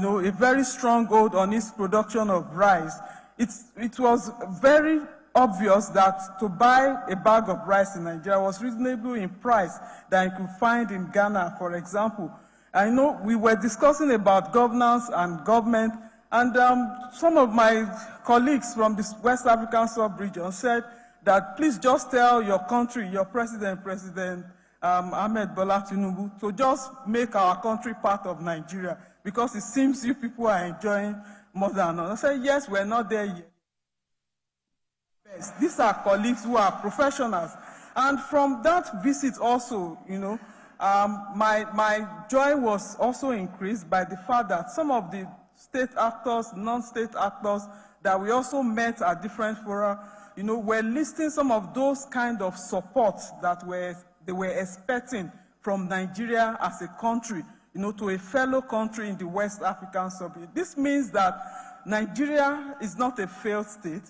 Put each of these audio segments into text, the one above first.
a very strong hold on its production of rice, it was very obvious that to buy a bag of rice in Nigeria was reasonable in price than you could find in Ghana, for example. I know we were discussing about governance and government, and some of my colleagues from the West African sub-region said that please just tell your country, your President Ahmed Bola Tinubu, to just make our country part of Nigeria, because it seems you people are enjoying more than us. I said, yes, we're not there yet. Yes, these are colleagues who are professionals. And from that visit also, my joy was also increased by the fact that some of the state actors, non-state actors that we also met at different fora, were listing some of those kind of supports that they were expecting from Nigeria as a country, to a fellow country in the West African sub-region. This means that Nigeria is not a failed state.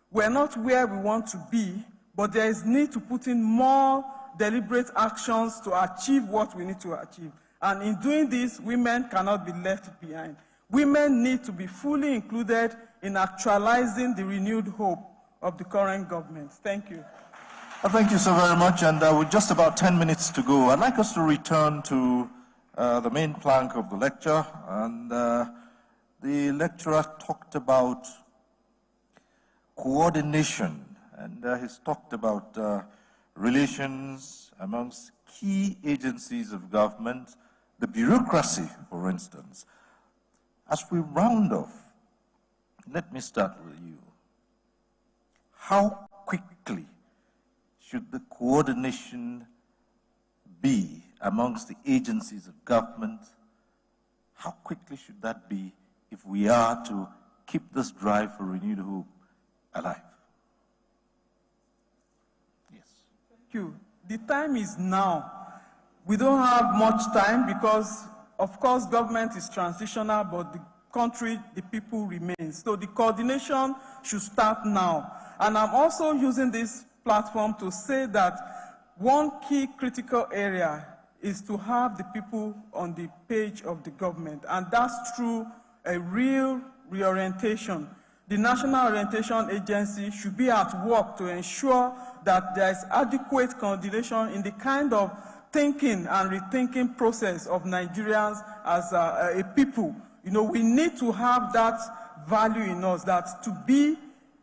We're not where we want to be, but there is need to put in more deliberate actions to achieve what we need to achieve. And in doing this, women cannot be left behind. Women need to be fully included in actualizing the renewed hope of the current government. Thank you. Thank you so very much. And with just about 10 minutes to go, I'd like us to return to the main plank of the lecture. And the lecturer talked about coordination, and he's talked about relations amongst key agencies of government, the bureaucracy, for instance. As we round off, let me start with you. How quickly should the coordination be amongst the agencies of government? How quickly should that be if we are to keep this drive for renewed hope alive? Yes. Thank you. The time is now. We don't have much time because, of course, government is transitional, but the country, the people remain. So the coordination should start now. And I'm also using this platform to say that one key critical area is to have the people on the page of the government, and that's through a real reorientation. The National Orientation Agency should be at work to ensure that there is adequate coordination in the kind of thinking and rethinking process of Nigerians as a people. We need to have that value in us, that to be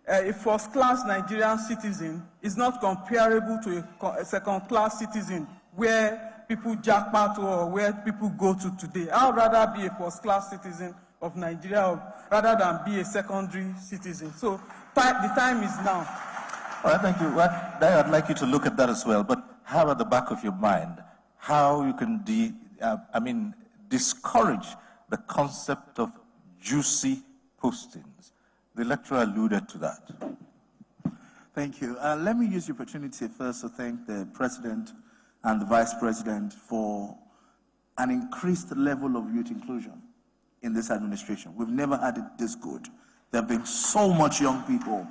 a first-class Nigerian citizen is not comparable to a second-class citizen where people jackpot or where people go to today. I would rather be a first-class citizen of Nigeria rather than be a secondary citizen. So the time is now. All right, thank you. I'd like you to look at that as well, but have at the back of your mind how you can discourage the concept of juicy postings. The lecturer alluded to that. Thank you. Let me use the opportunity first to thank the President and the Vice President for an increased level of youth inclusion in this administration. We've never had it this good. There have been so much young people,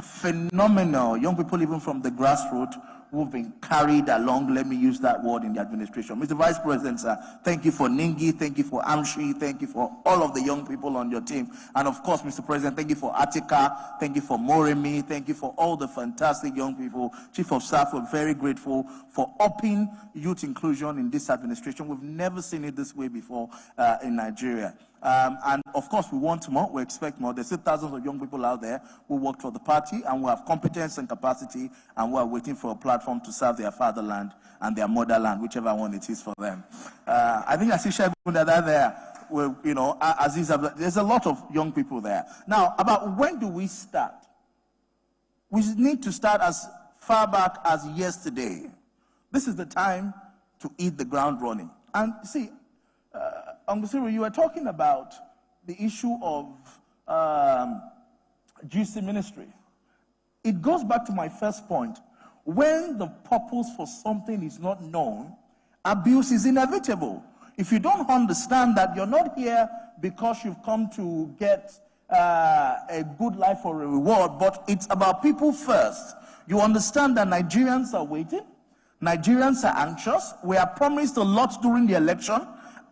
phenomenal young people even from the grassroots who've been carried along, let me use that word, in the administration. Mr. Vice President, sir, thank you for Ningi, thank you for Amshi, thank you for all of the young people on your team. And of course, Mr. President, thank you for Atika, thank you for Moremi, thank you for all the fantastic young people. Chief of Staff, we're very grateful for upping youth inclusion in this administration. We've never seen it this way before in Nigeria. And of course, we want more, we expect more. There's still thousands of young people out there who work for the party and who have competence and capacity and who are waiting for a platform to serve their fatherland and their motherland, whichever one it is for them. I think I see Shegun there. Well, Aziz, there's a lot of young people there. Now, about when do we start? We need to start as far back as yesterday. This is the time to hit the ground running. And see, Angusiri, you were talking about the issue of GC ministry. It goes back to my first point. When the purpose for something is not known, abuse is inevitable. If you don't understand that you're not here because you've come to get a good life or a reward, but it's about people first. You understand that Nigerians are waiting, Nigerians are anxious, we are promised a lot during the election,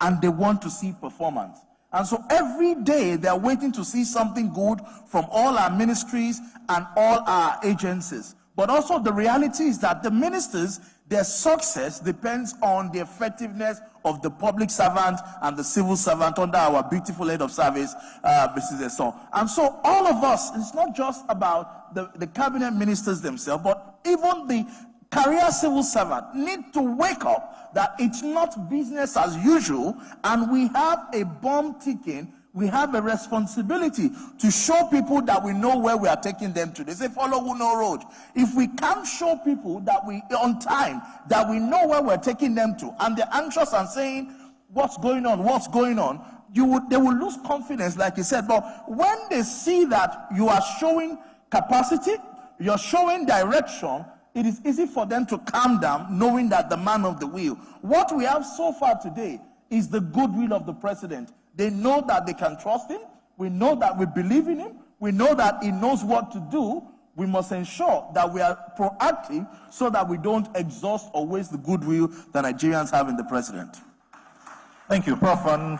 and they want to see performance. And so every day they're waiting to see something good from all our ministries and all our agencies. But also the reality is that the ministers, their success depends on the effectiveness of the public servant and the civil servant under our beautiful head of service, Mrs. Esson. And so all of us, it's not just about the cabinet ministers themselves, but even the career civil servant need to wake up that it's not business as usual, and we have a bomb ticking. We have a responsibility to show people that we know where we are taking them to. They say, follow who know road. If we can't show people that we, on time, that we know where we're taking them to, and they're anxious and saying, what's going on, they will lose confidence, like you said. But when they see that you are showing capacity, you're showing direction, it is easy for them to calm down, knowing that the man of the wheel. What we have so far today is the goodwill of the president. They know that they can trust him. We know that we believe in him. We know that he knows what to do. We must ensure that we are proactive so that we don't exhaust or waste the goodwill that Nigerians have in the president. Thank you, Prof. And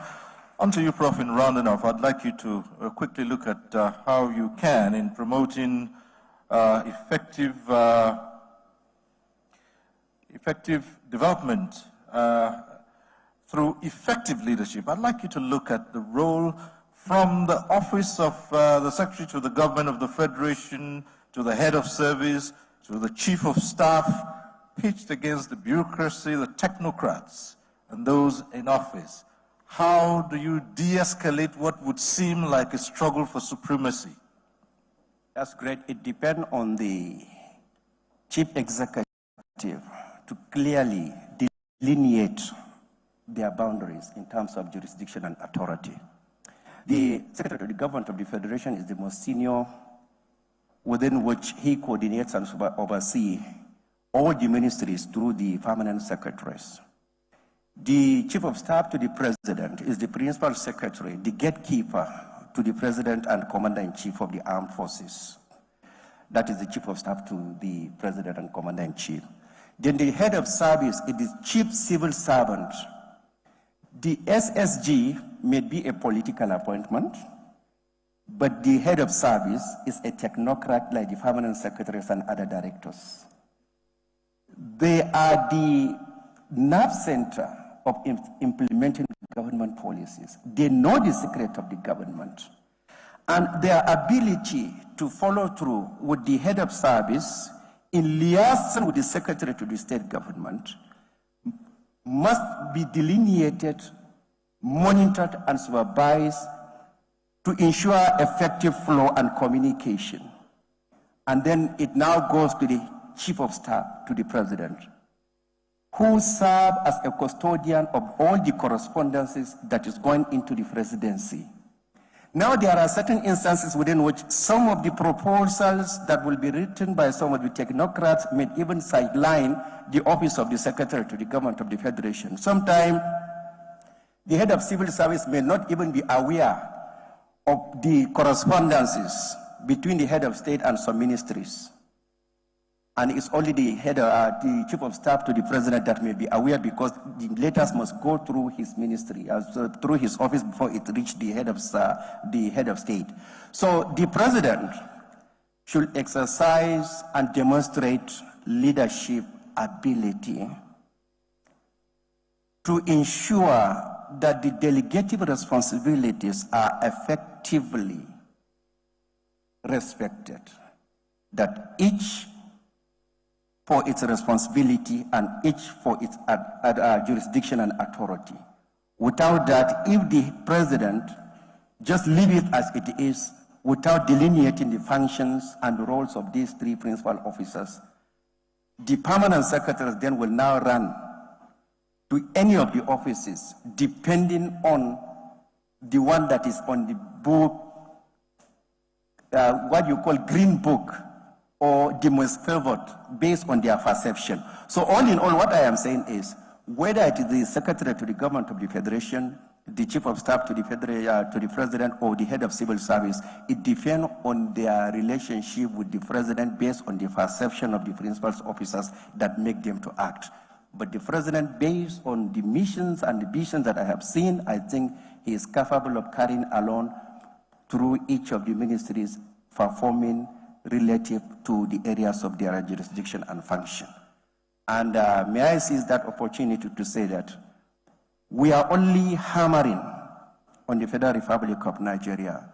on to you, Prof, in rounding off. I'd like you to quickly look at how you can, in promoting effective development through effective leadership. I'd like you to look at the role from the office of the Secretary to the Government of the Federation, to the head of service, to the Chief of Staff, pitched against the bureaucracy, the technocrats, and those in office. How do you de-escalate what would seem like a struggle for supremacy? That's great. It depends on the Chief Executive to clearly delineate their boundaries in terms of jurisdiction and authority. The Secretary of the Government of the Federation is the most senior, within which he coordinates and oversees all the ministries through the permanent secretaries. The Chief of Staff to the President is the Principal Secretary, the gatekeeper to the President and Commander-in-Chief of the Armed Forces. That is the Chief of Staff to the President and Commander-in-Chief. Then the head of service is the Chief Civil Servant. The SSG may be a political appointment, but the head of service is a technocrat like the permanent secretaries and other directors. They are the nerve center of implementing government policies. They know the secret of the government. And their ability to follow through with the head of service in liaison with the secretary to the state government must be delineated, monitored, and supervised to ensure effective flow and communication. And then it now goes to the Chief of Staff to the President, who serve as a custodian of all the correspondences that is going into the presidency. Now there are certain instances within which some of the proposals that will be written by some of the technocrats may even sideline the office of the Secretary to the Government of the Federation. Sometimes the head of civil service may not even be aware of the correspondences between the head of state and some ministries. And it's only the the Chief of Staff to the President that may be aware, because the letters must go through his ministry, through his office before it reaches the head of state. So the President should exercise and demonstrate leadership ability to ensure that the delegative responsibilities are effectively respected, that each for its responsibility and each for its jurisdiction and authority. Without that, if the President just leave it as it is, without delineating the functions and the roles of these three principal officers, the permanent secretaries then will now run to any of the offices, depending on the one that is on the book, what you call green book, or the most favored based on their perception. So all in all, what I am saying is, whether it is the Secretary to the Government of the Federation, the Chief of Staff to the President, or the head of civil service, it depends on their relationship with the President based on the perception of the principal officers that make them to act. But the President, based on the missions and the visions that I have seen, I think he is capable of carrying along through each of the ministries performing relative to the areas of their jurisdiction and function. And may I seize that opportunity to say that we are only hammering on the Federal Republic of Nigeria.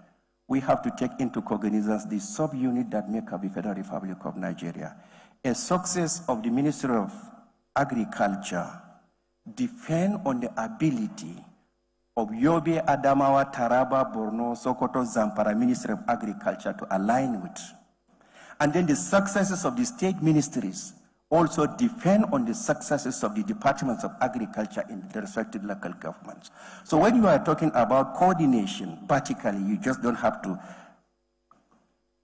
We have to take into cognizance the subunit that make up the Federal Republic of Nigeria. A success of the Ministry of Agriculture depends on the ability of Yobe, Adamawa, Taraba, Borno, Sokoto, Zamfara Ministry of Agriculture to align with. And then the successes of the state ministries also depend on the successes of the departments of agriculture in the respective local governments. So when you are talking about coordination vertically, you just don't have to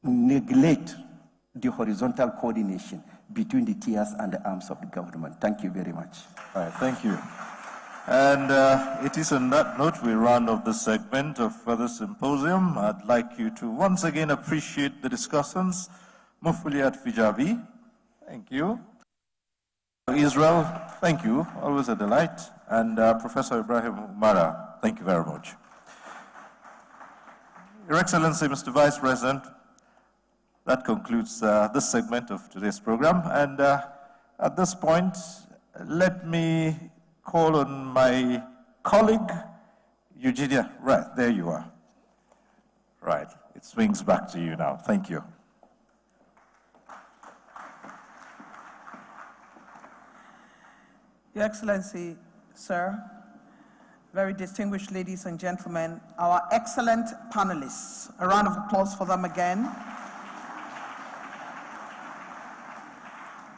neglect the horizontal coordination between the tiers and the arms of the government. Thank you very much. All right, thank you. And it is on that note we round off this segment of the symposium. I'd like you to once again appreciate the discussants. Mufuliat Fijabi, thank you. Israel, thank you, always a delight. And Professor Ibrahim Umara, thank you very much. Your Excellency, Mr. Vice President, that concludes this segment of today's program. And at this point, let me call on my colleague, Eugenia. Right, there you are. Right, it swings back to you now. Thank you. Your Excellency, sir, very distinguished ladies and gentlemen, our excellent panelists. A round of applause for them again.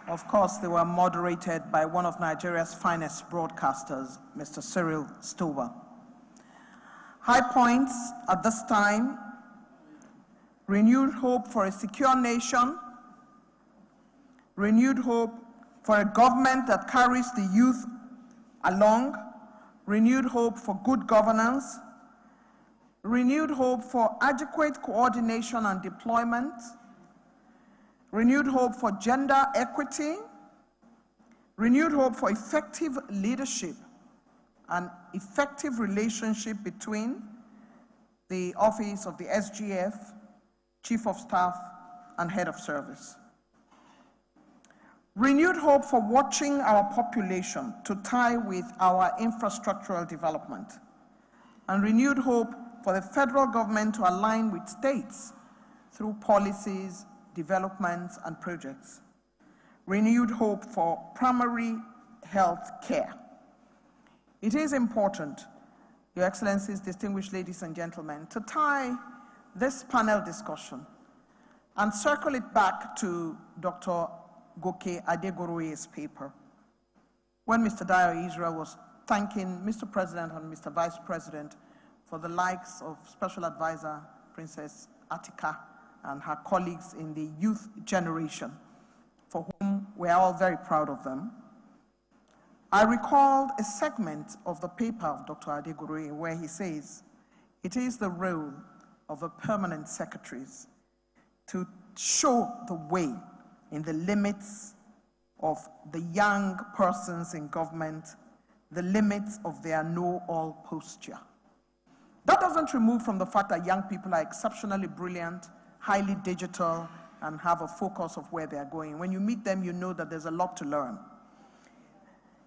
Of course, they were moderated by one of Nigeria's finest broadcasters, Mr. Cyril Stover. High points at this time: renewed hope for a secure nation, renewed hope for a government that carries the youth along, renewed hope for good governance, renewed hope for adequate coordination and deployment, renewed hope for gender equity, renewed hope for effective leadership and effective relationship between the office of the SGF, Chief of Staff, and Head of Service. Renewed hope for watching our population to tie with our infrastructural development, and renewed hope for the federal government to align with states through policies, developments, and projects. Renewed hope for primary health care. It is important, Your Excellencies, distinguished ladies and gentlemen, to tie this panel discussion and circle it back to Dr. Goke Adegoroye's paper. When Mr. Dio Israel was thanking Mr. President and Mr. Vice President for the likes of Special Advisor Princess Atika and her colleagues in the youth generation, for whom we are all very proud of them, I recalled a segment of the paper of Dr. Adegoroye where he says, it is the role of the permanent secretaries to show the way in the limits of the young persons in government, the limits of their know-all posture. That doesn't remove from the fact that young people are exceptionally brilliant, highly digital, and have a focus of where they're going. When you meet them, you know that there's a lot to learn.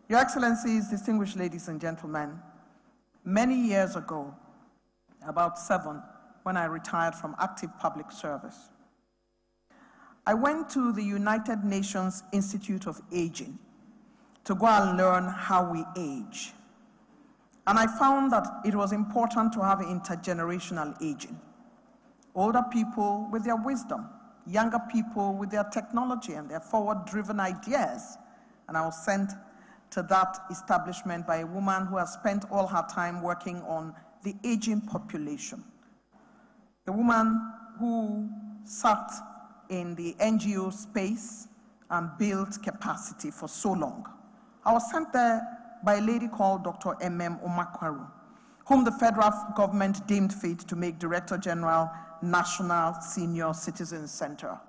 Your Excellencies, distinguished ladies and gentlemen, many years ago, about 7, when I retired from active public service, I went to the United Nations Institute of Aging to go and learn how we age. And I found that it was important to have intergenerational aging. Older people with their wisdom, younger people with their technology and their forward-driven ideas. And I was sent to that establishment by a woman who has spent all her time working on the aging population. A woman who sat in the NGO space and built capacity for so long. I was sent there by a lady called Dr. M.M. Omakwaru, whom the federal government deemed fit to make Director General, National Senior Citizen Center.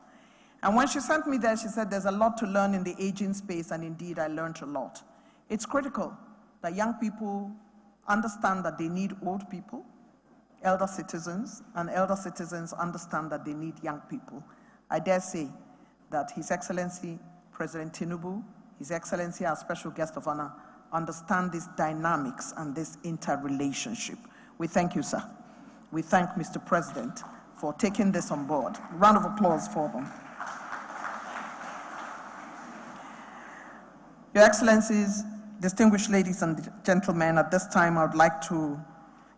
And when she sent me there, she said, there's a lot to learn in the aging space, and indeed I learned a lot. It's critical that young people understand that they need old people, elder citizens, and elder citizens understand that they need young people. I dare say that His Excellency President Tinubu, His Excellency our Special Guest of Honor, understand these dynamics and this interrelationship. We thank you, sir. We thank Mr. President for taking this on board. Round of applause for them. Your Excellencies, distinguished ladies and gentlemen, at this time I would like to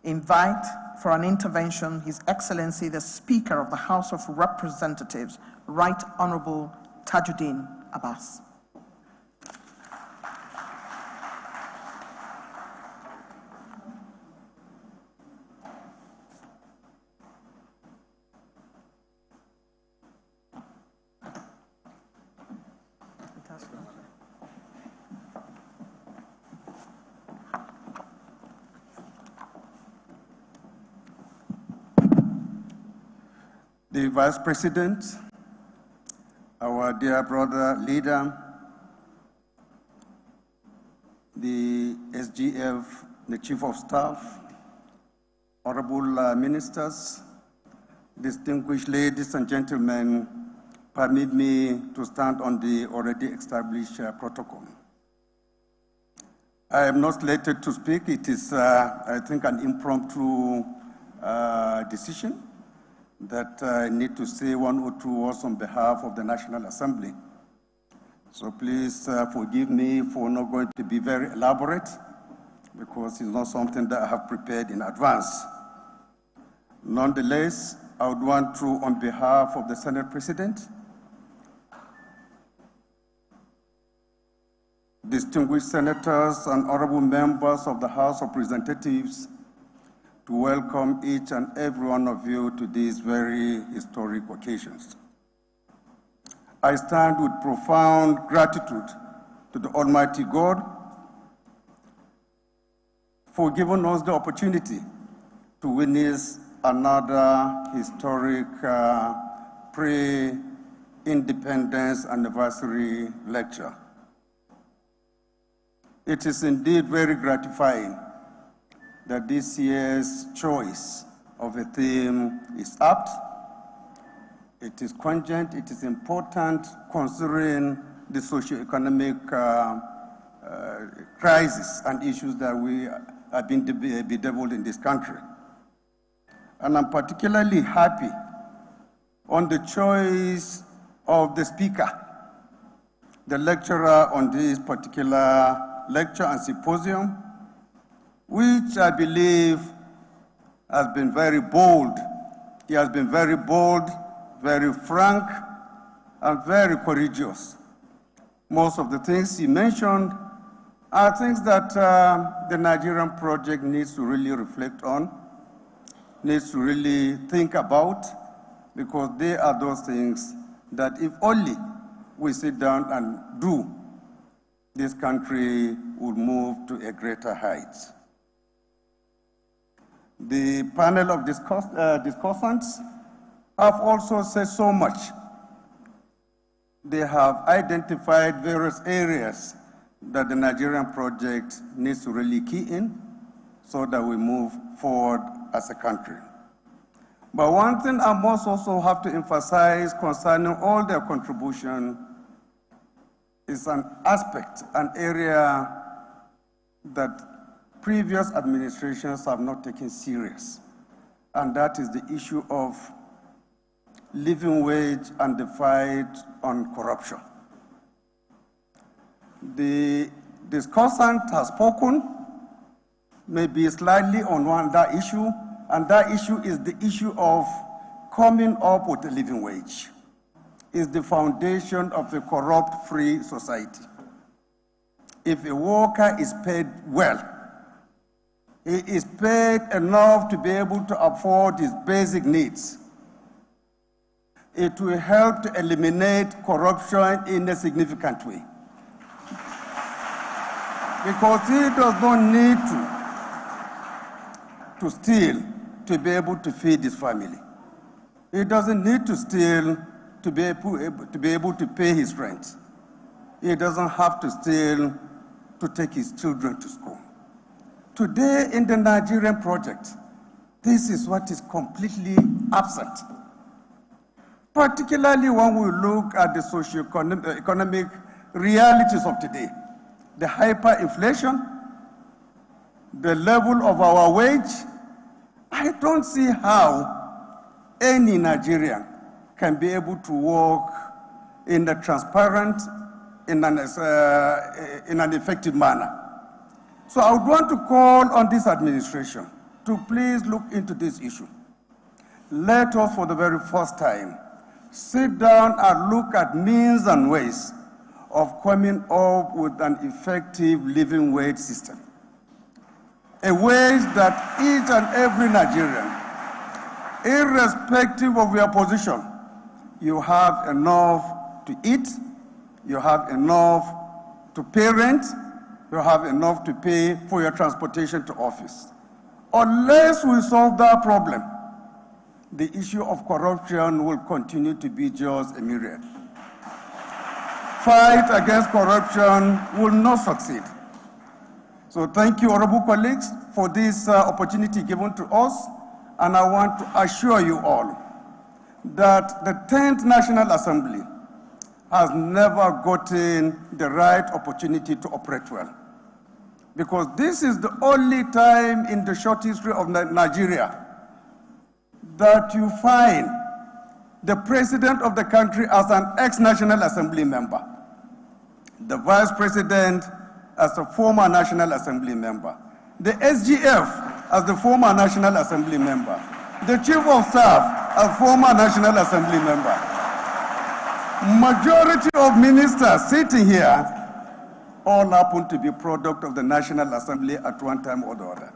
invite for an intervention His Excellency the Speaker of the House of Representatives, Right Honorable Tajuddin Abbas. The Vice President, our dear brother leader, the SGF, the Chief of Staff, honorable ministers, distinguished ladies and gentlemen, permit me to stand on the already established protocol. I am not slated to speak. It is, I think, an impromptu decision that I need to say one or two words on behalf of the National Assembly. So please forgive me for not going to be very elaborate, because it's not something that I have prepared in advance. Nonetheless, I would want to, on behalf of the Senate President, distinguished senators and honorable members of the House of Representatives, to welcome each and every one of you to these very historic occasions. I stand with profound gratitude to the Almighty God for giving us the opportunity to witness another historic pre-independence anniversary lecture. It is indeed very gratifying that this year's choice of a theme is apt, it is cogent, it is important considering the socio-economic crisis and issues that we have been bedeviled in this country. And I'm particularly happy on the choice of the speaker, the lecturer on this particular lecture and symposium, which I believe has been very bold. He has been very bold, very frank, and very courageous. Most of the things he mentioned are things that the Nigerian project needs to really reflect on, needs to really think about, because they are those things that if only we sit down and do, this country would move to a greater height. The panel of discussants have also said so much. They have identified various areas that the Nigerian project needs to really key in so that we move forward as a country. But one thing I must also have to emphasize concerning all their contribution is an aspect, an area that previous administrations have not taken serious, and that is the issue of living wage and the fight on corruption. The discussant has spoken, maybe slightly on that issue, and that issue is the issue of coming up with a living wage. It's the foundation of a corrupt-free society. If a worker is paid well, he is paid enough to be able to afford his basic needs, it will help to eliminate corruption in a significant way. Because he does not need to steal to be able to feed his family. He doesn't need to steal to be able to pay his rent. He doesn't have to steal to take his children to school. Today in the Nigerian project, this is what is completely absent. Particularly when we look at the socio-economic realities of today, the hyperinflation, the level of our wage. I don't see how any Nigerian can be able to work in a transparent, in an effective manner. So I would want to call on this administration to please look into this issue. Let us, for the very first time, sit down and look at means and ways of coming up with an effective living wage system. A wage that each and every Nigerian, irrespective of your position, you have enough to eat, you have enough to pay rent, you have enough to pay for your transportation to office. Unless we solve that problem, the issue of corruption will continue to be just a myriad. Fight against corruption will not succeed. So thank you, honorable colleagues, for this opportunity given to us. And I want to assure you all that the 10th National Assembly has never gotten the right opportunity to operate well. Because this is the only time in the short history of Nigeria that you find the president of the country as an ex-National Assembly member, the vice president as a former National Assembly member, the SGF as the former National Assembly member, the chief of staff as former National Assembly member. Majority of ministers sitting here all happen to be product of the National Assembly at one time or the other.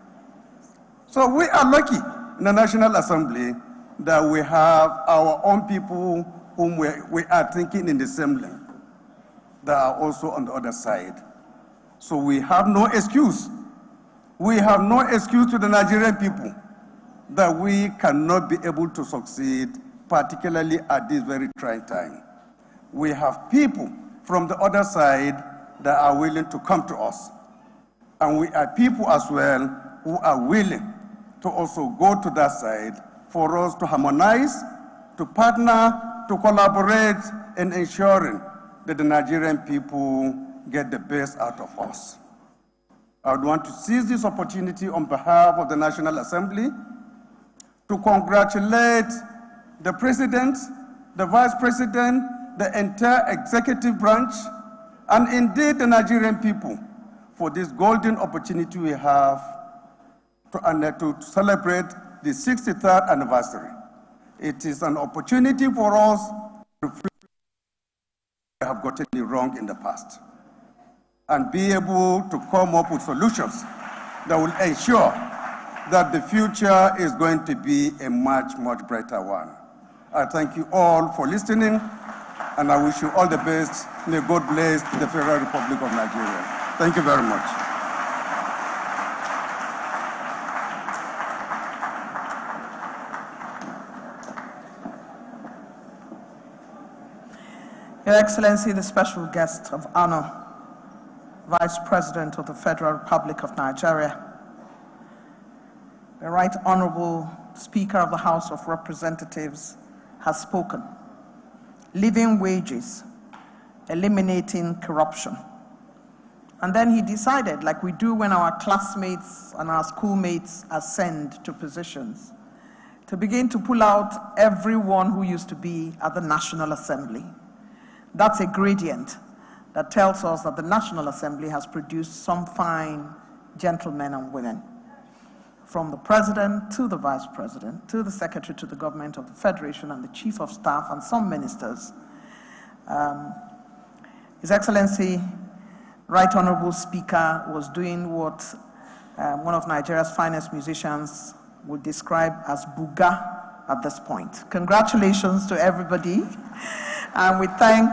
So we are lucky in the National Assembly that we have our own people whom we are thinking in the same lane that are also on the other side. So we have no excuse. We have no excuse to the Nigerian people that we cannot be able to succeed, particularly at this very trying time. We have people from the other side that are willing to come to us. And we are people as well who are willing to also go to that side for us to harmonize, to partner, to collaborate in ensuring that the Nigerian people get the best out of us. I would want to seize this opportunity on behalf of the National Assembly to congratulate the President, the Vice President, the entire executive branch, and indeed the Nigerian people for this golden opportunity we have to celebrate the 63rd anniversary. It is an opportunity for us to reflect what we have gotten it wrong in the past and be able to come up with solutions that will ensure that the future is going to be a much, much brighter one. I thank you all for listening, and I wish you all the best. May God bless the Federal Republic of Nigeria. Thank you very much. Your Excellency, the special guest of honor, Vice President of the Federal Republic of Nigeria, the Right Honorable Speaker of the House of Representatives has spoken. Living wages, eliminating corruption. And then he decided, like we do when our classmates and our schoolmates ascend to positions, to begin to pull out everyone who used to be at the National Assembly. That's a gradient that tells us that the National Assembly has produced some fine gentlemen and women, from the President to the Vice President, to the Secretary to the Government of the Federation and the Chief of Staff and some ministers. His Excellency, Right Honorable Speaker, was doing what one of Nigeria's finest musicians would describe as buga at this point. Congratulations to everybody. And we thank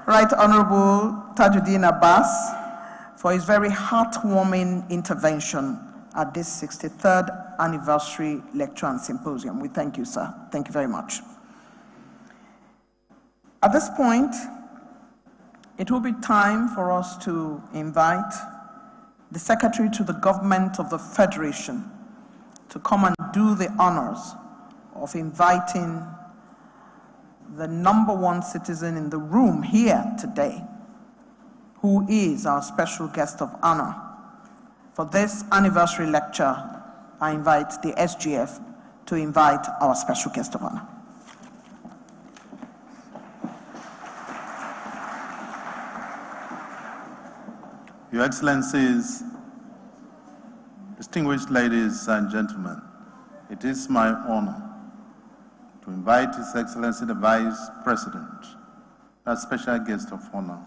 Right Honorable Tajuddin Abbas for his very heartwarming intervention at this 63rd anniversary lecture and symposium. We thank you, sir. Thank you very much. At this point, it will be time for us to invite the Secretary to the Government of the Federation to come and do the honors of inviting the #1 citizen in the room here today, who is our special guest of honor. For this anniversary lecture, I invite the SGF to invite our special guest of honor. Your Excellencies, distinguished ladies and gentlemen, it is my honor to invite His Excellency the Vice President, our special guest of honor,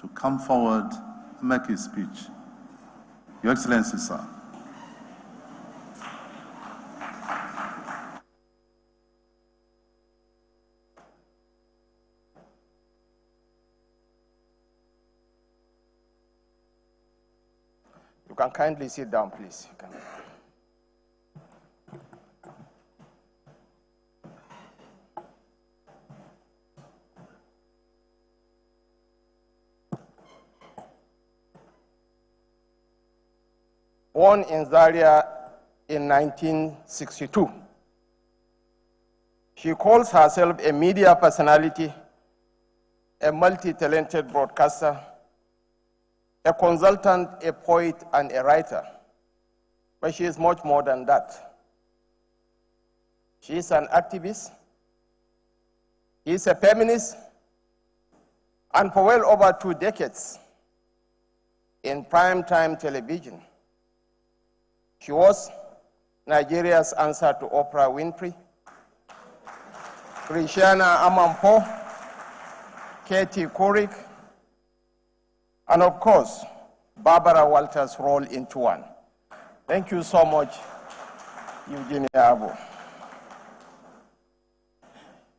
to come forward and make his speech. Your Excellency, sir. You can kindly sit down, please. Born in Zaria in 1962. She calls herself a media personality, a multi-talented broadcaster, a consultant, a poet, and a writer. But she is much more than that. She is an activist, she is a feminist, and for well over 2 decades in primetime television. She was Nigeria's answer to Oprah Winfrey, Christiana Amanpour, Katie Couric, and of course, Barbara Walters' role into one. Thank you so much, Eugenia Abo.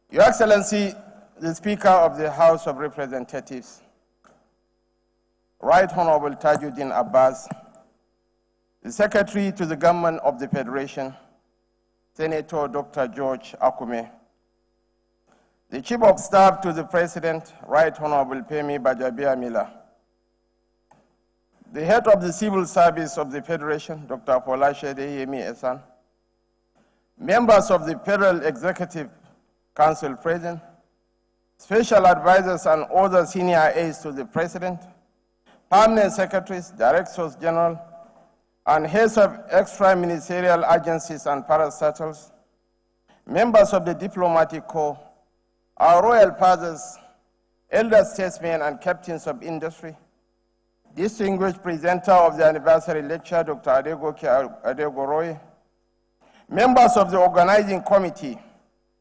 Your Excellency, the Speaker of the House of Representatives, Right Honorable Tajuddin Abbas, the Secretary to the Government of the Federation, Senator Dr. George Akume, the Chief of Staff to the President, Right Honorable Femi Gbajabiamila, the Head of the Civil Service of the Federation, Dr. Folashade Yemi Esan, members of the Federal Executive Council present, special advisors and other senior aides to the President, permanent secretaries, directors general, and heads of extra-ministerial agencies and parastatals, members of the diplomatic corps, our royal fathers, elder statesmen and captains of industry, distinguished presenter of the anniversary lecture, Dr. Adegoke Adegoroye, members of the organizing committee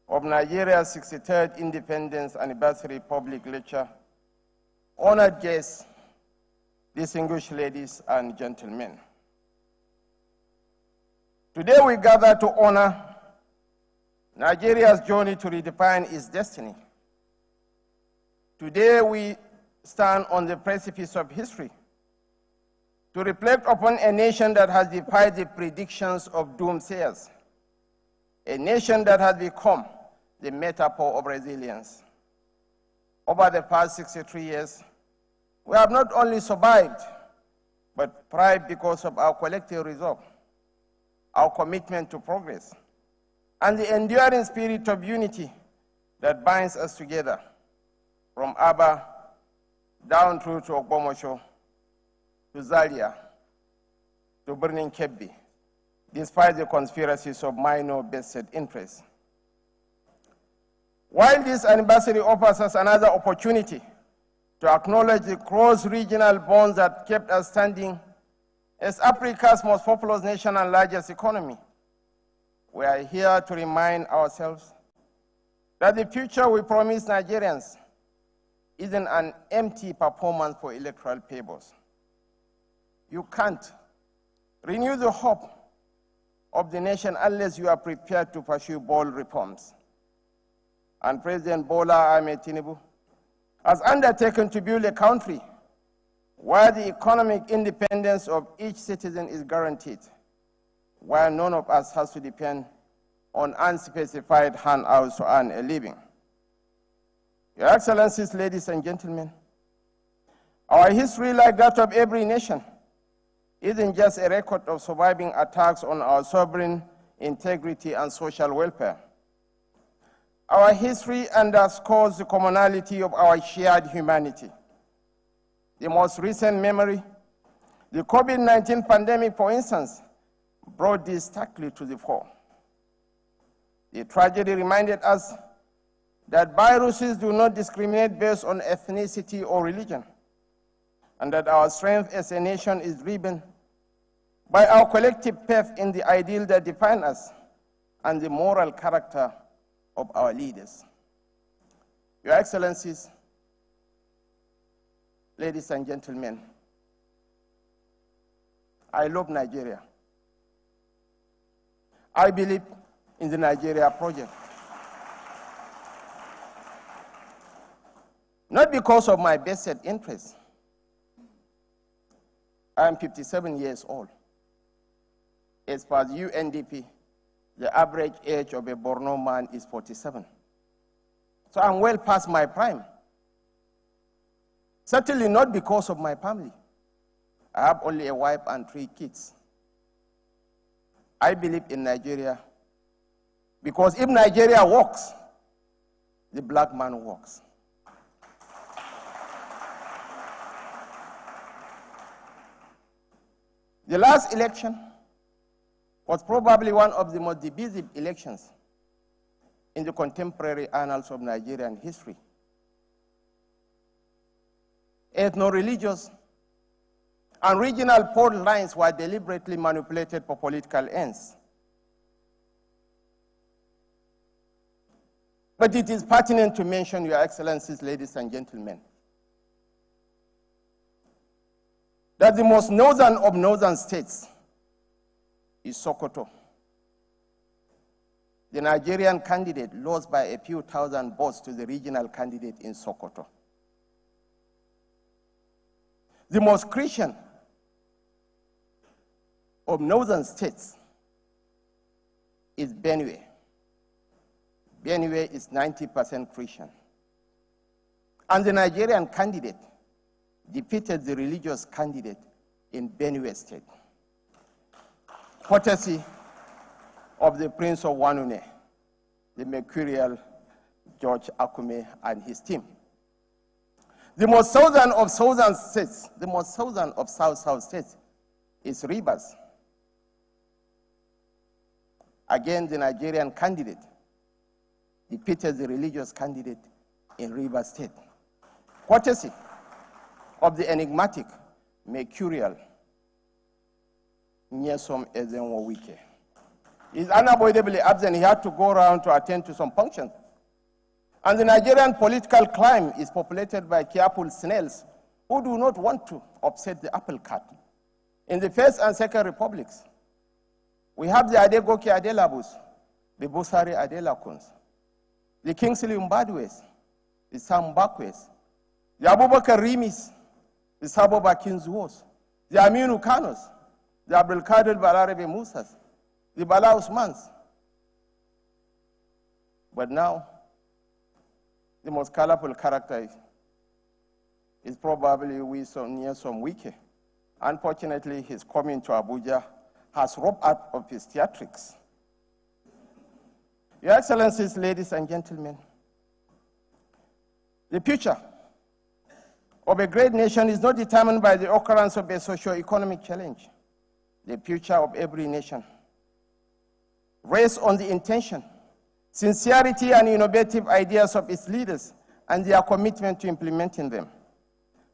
of Nigeria's 63rd Independence Anniversary Public Lecture, honored guests, distinguished ladies and gentlemen. Today we gather to honor Nigeria's journey to redefine its destiny. Today we stand on the precipice of history to reflect upon a nation that has defied the predictions of doomsayers, a nation that has become the metaphor of resilience. Over the past 63 years, we have not only survived, but thrived because of our collective resolve, our commitment to progress, and the enduring spirit of unity that binds us together, from Aba down through to Ogbomoso, to Zaria, to Burning Kebbi, despite the conspiracies of minor vested interests. While this anniversary offers us another opportunity to acknowledge the cross-regional bonds that kept us standing as Africa's most populous nation and largest economy, we are here to remind ourselves that the future we promise Nigerians isn't an empty performance for electoral purposes. You can't renew the hope of the nation unless you are prepared to pursue bold reforms. And President Bola Ahmed Tinubu has undertaken to build a country where the economic independence of each citizen is guaranteed, where none of us has to depend on unspecified handouts to earn a living. Your Excellencies, ladies and gentlemen, our history, like that of every nation, isn't just a record of surviving attacks on our sovereign integrity and social welfare. Our history underscores the commonality of our shared humanity. The most recent memory, the COVID-19 pandemic, for instance, brought this starkly to the fore. The tragedy reminded us that viruses do not discriminate based on ethnicity or religion, and that our strength as a nation is driven by our collective faith in the ideal that define us and the moral character of our leaders. Your Excellencies, ladies and gentlemen, I love Nigeria. I believe in the Nigeria project. Not because of my vested interests. I am 57 years old. As per the UNDP, the average age of a Borno man is 47. So I'm well past my prime. Certainly not because of my family. I have only a wife and 3 kids. I believe in Nigeria because if Nigeria works, the black man works. The last election was probably one of the most divisive elections in the contemporary annals of Nigerian history. Ethno-religious and regional fault lines were deliberately manipulated for political ends. But it is pertinent to mention, Your Excellencies, ladies and gentlemen, that the most northern of northern states is Sokoto. The Nigerian candidate lost by a few thousand votes to the regional candidate in Sokoto. The most Christian of northern states is Benue. Benue is 90% Christian. And the Nigerian candidate defeated the religious candidate in Benue State, courtesy of the Prince of Wanune, the mercurial George Akume and his team. The most southern of southern states, the most southern of south-south states is Rivers. Again, the Nigerian candidate defeated the religious candidate in Rivers State, courtesy of the enigmatic, mercurial Nyesom Ezenwo Wike. He's unavoidably absent. He had to go around to attend to some functions. And the Nigerian political climate is populated by careful snails who do not want to upset the apple cart. In the First and Second Republics, we have the Adegoke Adelabus, the Busari Adelakuns, the Kingsley Mbadwes, the Sambakwes, the Abubakar Rimis, the Saboba Kinzuos, the Aminu Kanos, the Abdelkader Balarabe Musas, the Bala Usmans. But now, the most colorful character is probably Nyesom Wike. Unfortunately, his coming to Abuja has robbed out of his theatrics. Your Excellencies, ladies and gentlemen, the future of a great nation is not determined by the occurrence of a socio-economic challenge. The future of every nation rests on the intention, sincerity, and innovative ideas of its leaders and their commitment to implementing them.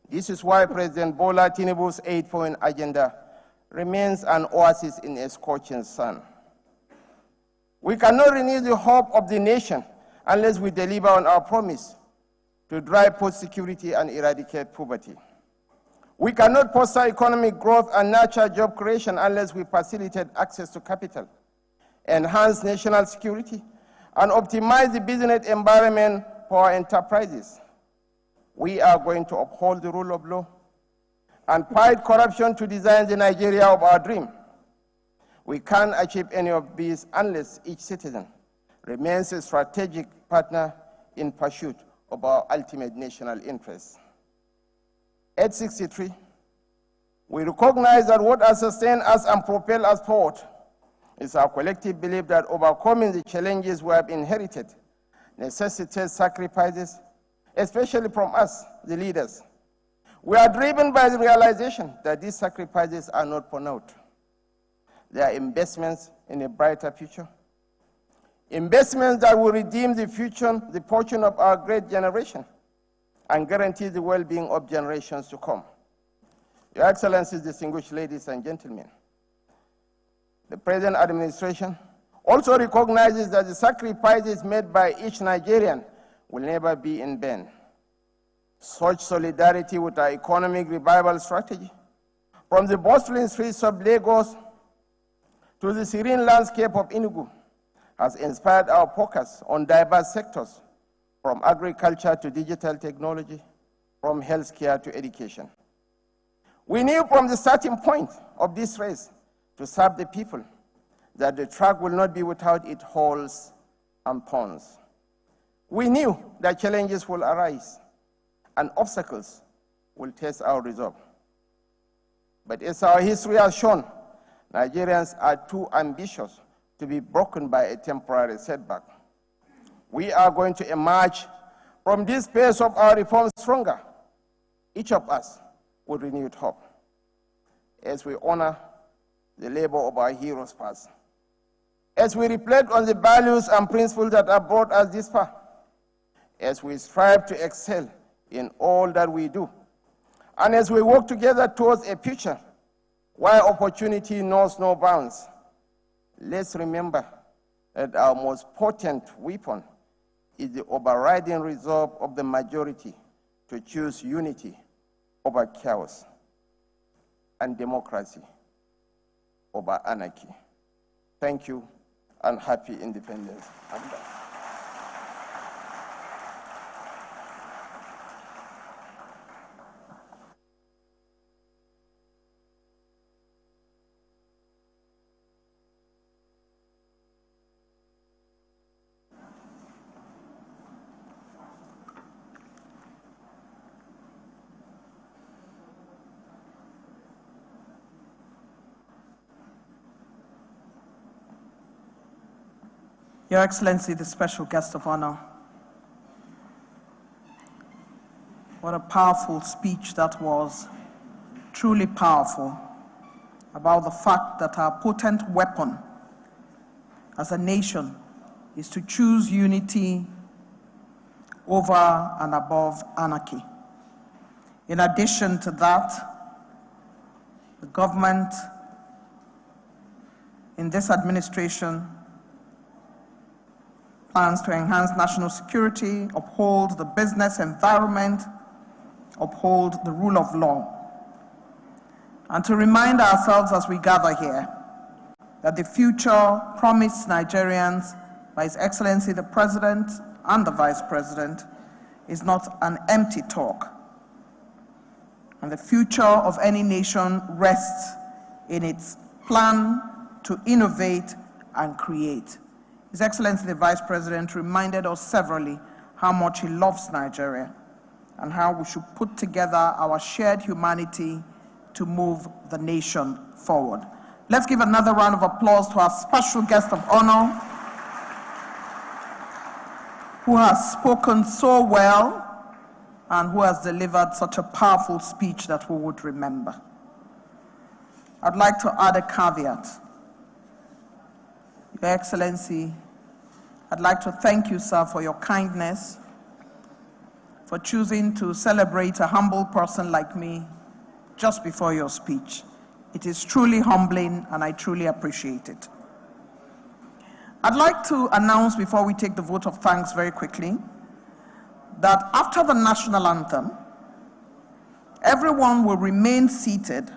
This is why President Bola Tinubu's 8-point agenda remains an oasis in a scorching sun. We cannot renew the hope of the nation unless we deliver on our promise to drive food security and eradicate poverty. We cannot foster economic growth and nurture job creation unless we facilitate access to capital, enhance national security, and optimize the business environment for our enterprises. We are going to uphold the rule of law and fight corruption to design the Nigeria of our dream. We can't achieve any of these unless each citizen remains a strategic partner in pursuit of our ultimate national interests. 863 We recognize that what has sustained us and propelled us forward is our collective belief that overcoming the challenges we have inherited necessitates sacrifices, especially from us, the leaders. We are driven by the realization that these sacrifices are not for naught. They are investments in a brighter future, investments that will redeem the fortune of our great generation and guarantee the well-being of generations to come. Your Excellencies, distinguished ladies and gentlemen, the present administration also recognizes that the sacrifices made by each Nigerian will never be in vain. Such solidarity with our economic revival strategy, from the bustling streets of Lagos to the serene landscape of Enugu, has inspired our focus on diverse sectors, from agriculture to digital technology, from healthcare to education. We knew from the starting point of this race to serve the people that the track will not be without its holes and thorns. We knew that challenges will arise and obstacles will test our resolve. But as our history has shown, Nigerians are too ambitious to be broken by a temporary setback. We are going to emerge from this phase of our reform stronger, each of us with renewed hope, as we honor the labor of our heroes past, as we reflect on the values and principles that have brought us this far, as we strive to excel in all that we do, and as we work together towards a future where opportunity knows no bounds. Let's remember that our most potent weapon is the overriding resolve of the majority to choose unity over chaos and democracy over anarchy. Thank you and happy independence. Your Excellency, the special guest of honor, what a powerful speech that was, truly powerful, about the fact that our potent weapon as a nation is to choose unity over and above anarchy. In addition to that, the government in this administration plans to enhance national security, uphold the business environment, uphold the rule of law, and to remind ourselves as we gather here that the future promised Nigerians by His Excellency the President and the Vice President is not an empty talk. And the future of any nation rests in its plan to innovate and create. His Excellency the Vice President reminded us severally how much he loves Nigeria and how we should put together our shared humanity to move the nation forward. Let's give another round of applause to our special guest of honor, who has spoken so well and who has delivered such a powerful speech that we would remember. I'd like to add a caveat. Your Excellency, I'd like to thank you, sir, for your kindness, for choosing to celebrate a humble person like me just before your speech. It is truly humbling, and I truly appreciate it. I'd like to announce, before we take the vote of thanks very quickly, that after the national anthem, everyone will remain seated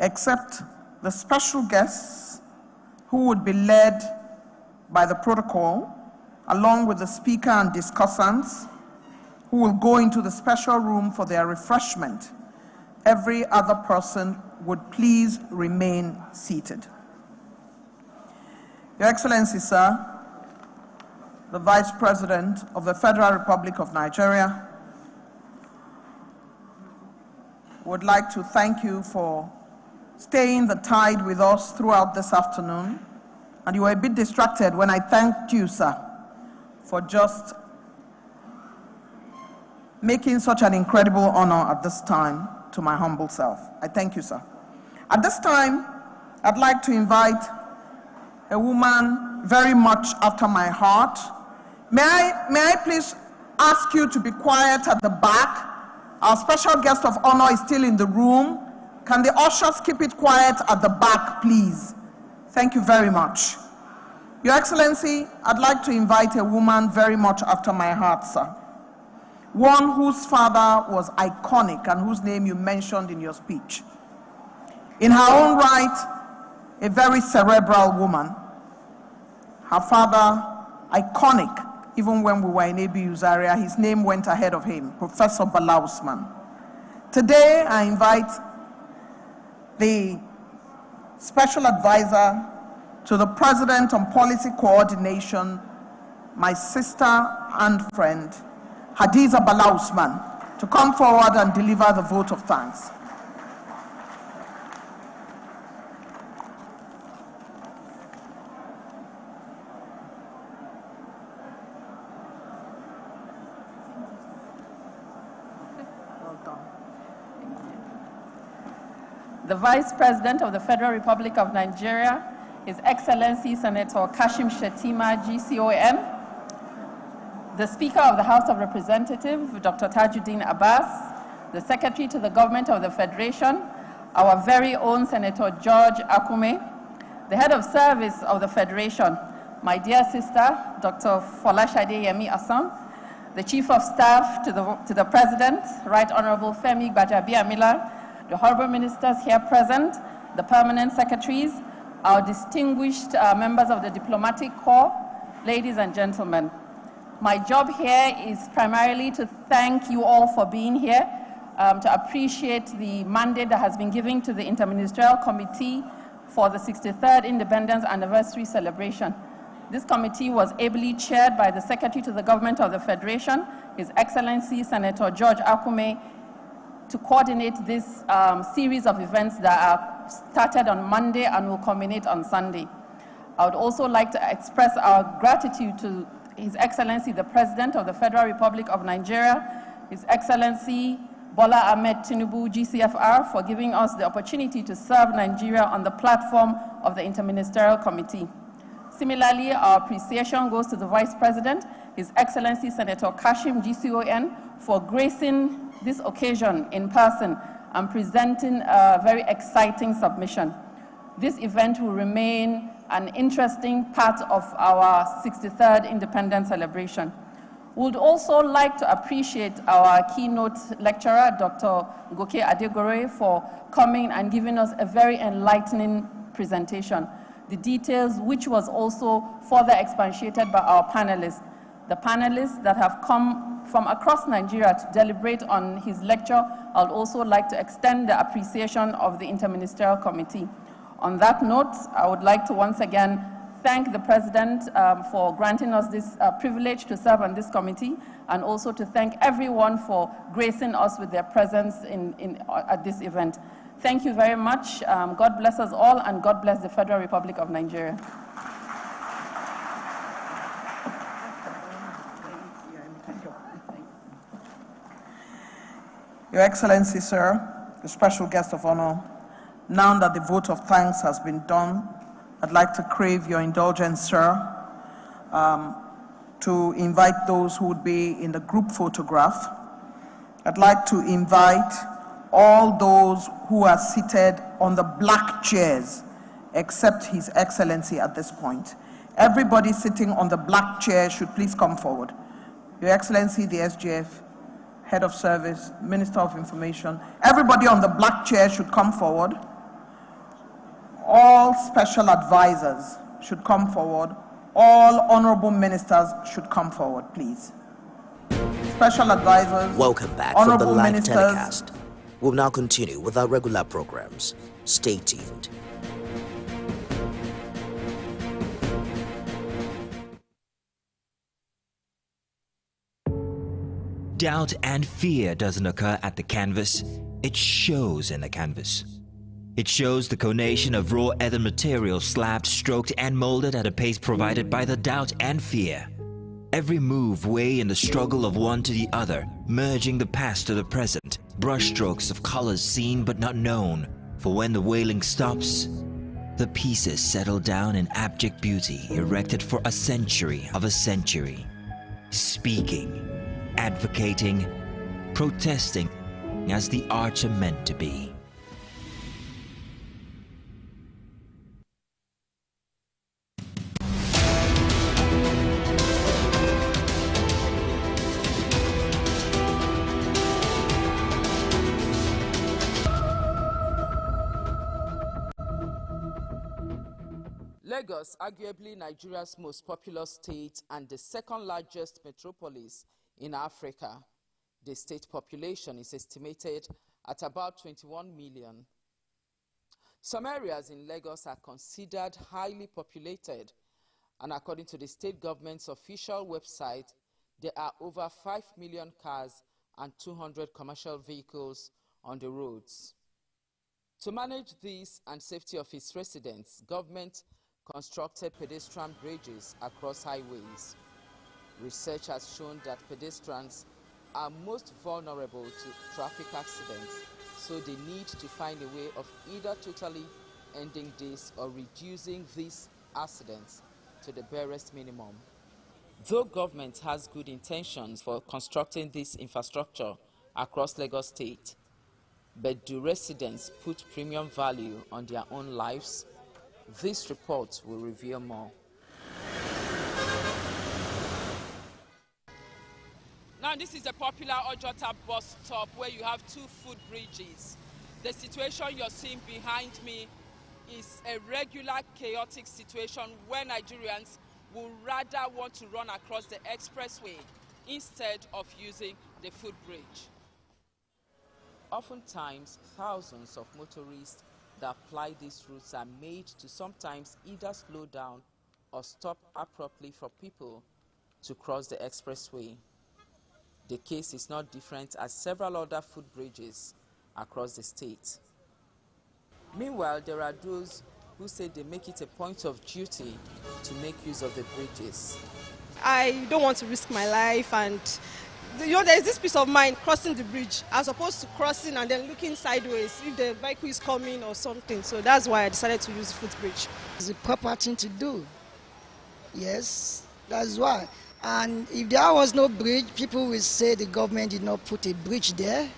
except the special guests who would be led by the protocol, along with the speaker and discussants, who will go into the special room for their refreshment. Every other person would please remain seated. Your Excellency, sir, the Vice President of the Federal Republic of Nigeria, would like to thank you for staying the tide with us throughout this afternoon. And you were a bit distracted when I thanked you, sir, for just making such an incredible honor at this time to my humble self. I thank you, sir. At this time, I'd like to invite a woman very much after my heart. May I please ask you to be quiet at the back? Our special guest of honor is still in the room. Can the ushers keep it quiet at the back, please? Thank you very much. Your Excellency, I'd like to invite a woman very much after my heart, sir. One whose father was iconic and whose name you mentioned in your speech. In her own right, a very cerebral woman. Her father, iconic, even when we were in ABU Zaria, his name went ahead of him, Professor Bala Usman. Today, I invite the special advisor to the President on Policy Coordination, my sister and friend, Hadiza Bala Usman, to come forward and deliver the vote of thanks. The Vice President of the Federal Republic of Nigeria, His Excellency Senator Kashim Shettima, GCON, the Speaker of the House of Representatives, Dr. Tajuddin Abbas, the Secretary to the Government of the Federation, our very own Senator George Akume, the Head of Service of the Federation, my dear sister, Dr. Folashade Yemi Assam, the Chief of Staff to the President, Right Honorable Femi Gbajabiamila, the Honorable Ministers here present, the Permanent Secretaries, our distinguished members of the Diplomatic Corps, ladies and gentlemen. My job here is primarily to thank you all for being here, to appreciate the mandate that has been given to the Interministerial Committee for the 63rd Independence Anniversary Celebration. This committee was ably chaired by the Secretary to the Government of the Federation, His Excellency Senator George Akume, to coordinate this series of events that are started on Monday and will culminate on Sunday. I would also like to express our gratitude to His Excellency, the President of the Federal Republic of Nigeria, His Excellency Bola Ahmed Tinubu, GCFR, for giving us the opportunity to serve Nigeria on the platform of the Interministerial Committee. Similarly, our appreciation goes to the Vice President, His Excellency Senator Kashim, GCON, for gracing this occasion in person and presenting a very exciting submission. This event will remain an interesting part of our 63rd Independence celebration. We would also like to appreciate our keynote lecturer, Dr. Goke Adegore, for coming and giving us a very enlightening presentation. The details, which was also further expatiated by our panelists. The panelists that have come from across Nigeria to deliberate on his lecture, I would also like to extend the appreciation of the Interministerial Committee. On that note, I would like to once again thank the President for granting us this privilege to serve on this committee, and also to thank everyone for gracing us with their presence at this event. Thank you very much. God bless us all, and God bless the Federal Republic of Nigeria. Your Excellency, sir, the special guest of honor, now that the vote of thanks has been done, I'd like to crave your indulgence, sir, to invite those who would be in the group photograph. I'd like to invite all those who are seated on the black chairs, except His Excellency at this point. Everybody sitting on the black chair should please come forward. Your Excellency, the SGF, Head of Service, Minister of Information, everybody on the black chair should come forward. All special advisors should come forward. All honorable ministers should come forward, please. Special advisors. Welcome back from the live telecast. We'll now continue with our regular programs. Stay tuned. Doubt and fear doesn't occur at the canvas. it shows in the canvas. It shows the conation of raw earthen material slabbed, stroked, and molded at a pace provided by the doubt and fear. Every move way in the struggle of one to the other, merging the past to the present, brushstrokes of colors seen but not known, for when the wailing stops, the pieces settle down in abject beauty erected for a century of a century, speaking, advocating, protesting as the arts are meant to be. Lagos, arguably Nigeria's most populous state and the second largest metropolis in Africa. The state population is estimated at about 21 million. Some areas in Lagos are considered highly populated, and according to the state government's official website, there are over 5 million cars and 200 commercial vehicles on the roads. To manage this and safety of its residents, government constructed pedestrian bridges across highways. Research has shown that pedestrians are most vulnerable to traffic accidents, so they need to find a way of either totally ending this or reducing these accidents to the barest minimum. Though government has good intentions for constructing this infrastructure across Lagos State, but do residents put premium value on their own lives? This report will reveal more. Now, this is a popular Ojota bus stop where you have two footbridges. The situation you're seeing behind me is a regular chaotic situation where Nigerians would rather want to run across the expressway instead of using the footbridge. Oftentimes, thousands of motorists that apply these routes are made to sometimes either slow down or stop abruptly for people to cross the expressway. The case is not different as several other footbridges across the state. Meanwhile, there are those who say they make it a point of duty to make use of the bridges. I don't want to risk my life, and there's this peace of mind crossing the bridge as opposed to crossing and then looking sideways if the vehicle is coming or something. So that's why I decided to use the footbridge. It's a proper thing to do. Yes, that's why. And if there was no bridge, people will say the government did not put a bridge there.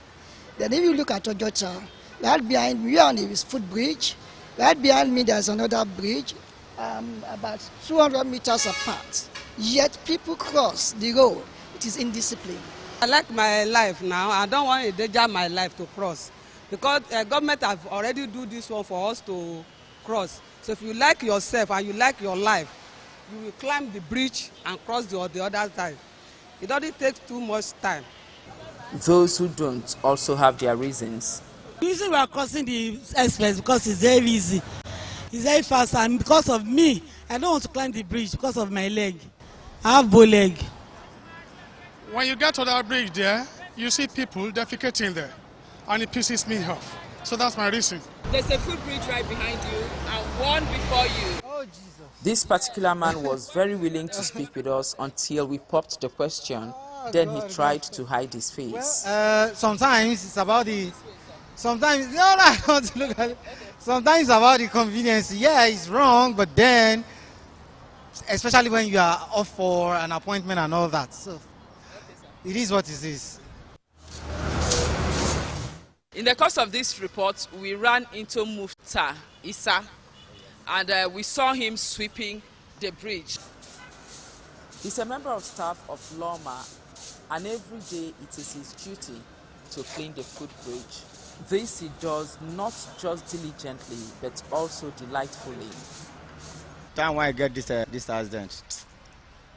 Then if you look at Ojota, right behind me on this footbridge, right behind me there's another bridge, about 200 meters apart. Yet people cross the road. It is indiscipline. I like my life now. I don't want to endanger my life to cross because government have already do this one for us to cross. So if you like yourself and you like your life, you will climb the bridge and cross the other side. It doesn't take too much time. Those who don't also have their reasons. The reason we are crossing the express because it's very easy. It's very fast, and because of me, I don't want to climb the bridge because of my leg. I have bow leg. When you get to that bridge there, you see people defecating there, and it pisses me off. So that's my reason. There's a footbridge right behind you and one before you. Oh, Jesus. This particular man was very willing to speak with us until we popped the question. Then he tried to hide his face. Well, sometimes it's about the... Sometimes, no, I want to look at it. Sometimes it's about the convenience. Yeah, it's wrong, but then, especially when you are off for an appointment and all that. So, it is what it is. In the course of this report, we ran into Mufta Issa, and we saw him sweeping the bridge. He's a member of staff of Loma, and every day it is his duty to clean the footbridge. This he does not just diligently, but also delightfully. Time when I get this accident,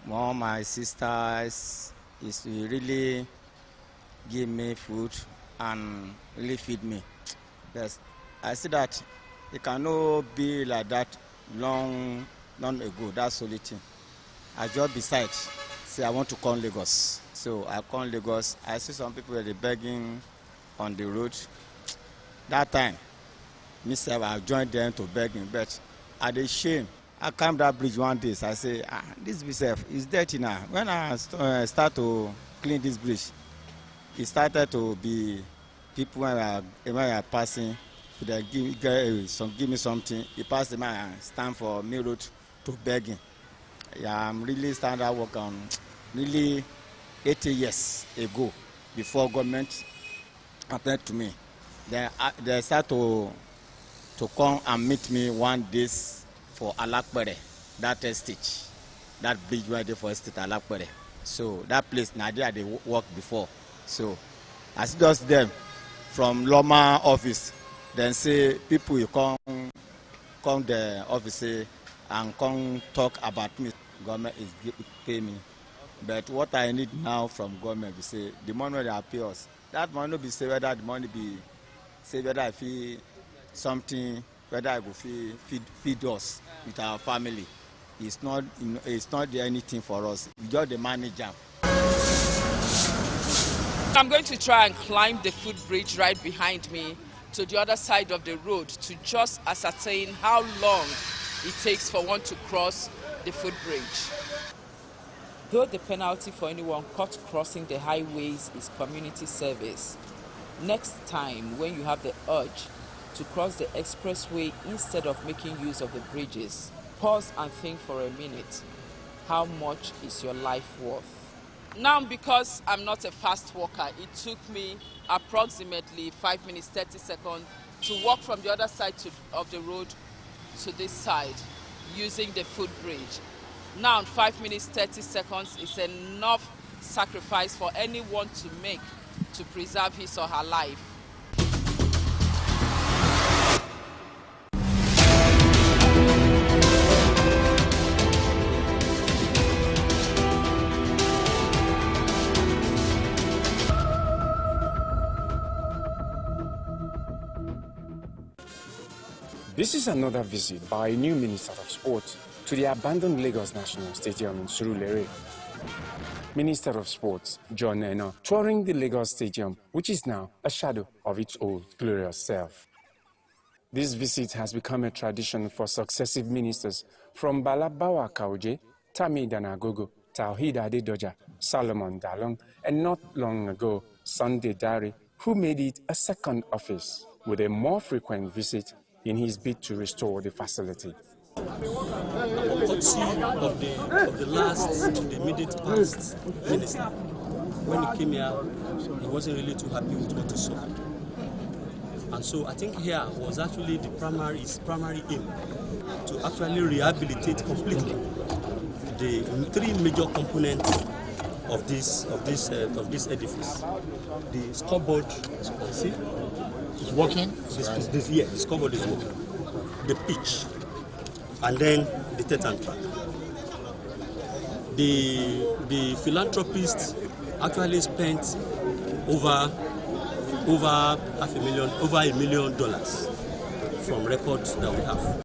Mom, my sisters is to really give me food and really feed me. Yes, I see that it cannot be like that long ago. That's the only thing. I just decide, say I want to come Lagos. So I come Lagos. I see some people are begging on the road. That time, myself, I joined them to begging, but at the shame, I climbed that bridge one day. So I say, this myself is dirty now. When I start to clean this bridge, it started to be people when we are passing, they give me something. He passed the man, stand for me road to begging. Yeah, I'm really starting that work on really 80 years ago, before government attended to me. Then they start to come and meet me one day for Alakpere, that estate, that bridge where they for estate Alakpere. So that place, Nadia, they worked before. So I see just them from Loma office, then say people will come the office and come talk about me. Government is pay me. But what I need now from government is say the money they pay us. That money will be say whether the money be say whether I feel something, whether I go feed us with our family. It's not anything for us. We just the manager. I'm going to try and climb the footbridge right behind me to the other side of the road to just ascertain how long it takes for one to cross the footbridge. Though the penalty for anyone caught crossing the highways is community service, next time when you have the urge to cross the expressway instead of making use of the bridges, pause and think for a minute. How much is your life worth? Now, because I'm not a fast walker, it took me approximately 5 minutes, 30 seconds to walk from the other side of the road to this side using the footbridge. Now, 5 minutes, 30 seconds is enough sacrifice for anyone to make to preserve his or her life. This is another visit by a new Minister of Sport to the abandoned Lagos National Stadium in Surulere. Minister of Sports, John Eno, touring the Lagos Stadium, which is now a shadow of its old glorious self. This visit has become a tradition for successive ministers from Balabawa Kaoje, Tami Danagogo, Tawhid Adedoja, Solomon Dalong, and not long ago, Sunday Dare, who made it a second office with a more frequent visit in his bid to restore the facility. Courtesy of the immediate past minister, when he came here, he wasn't really too happy with what he saw. And so I think here was actually his primary aim to actually rehabilitate completely the three major components of this edifice. The scoreboard, as you can see, is working. The scoreboard is working. The pitch, and then the Tetan track. The philanthropists actually spent over $1 million from records that we have.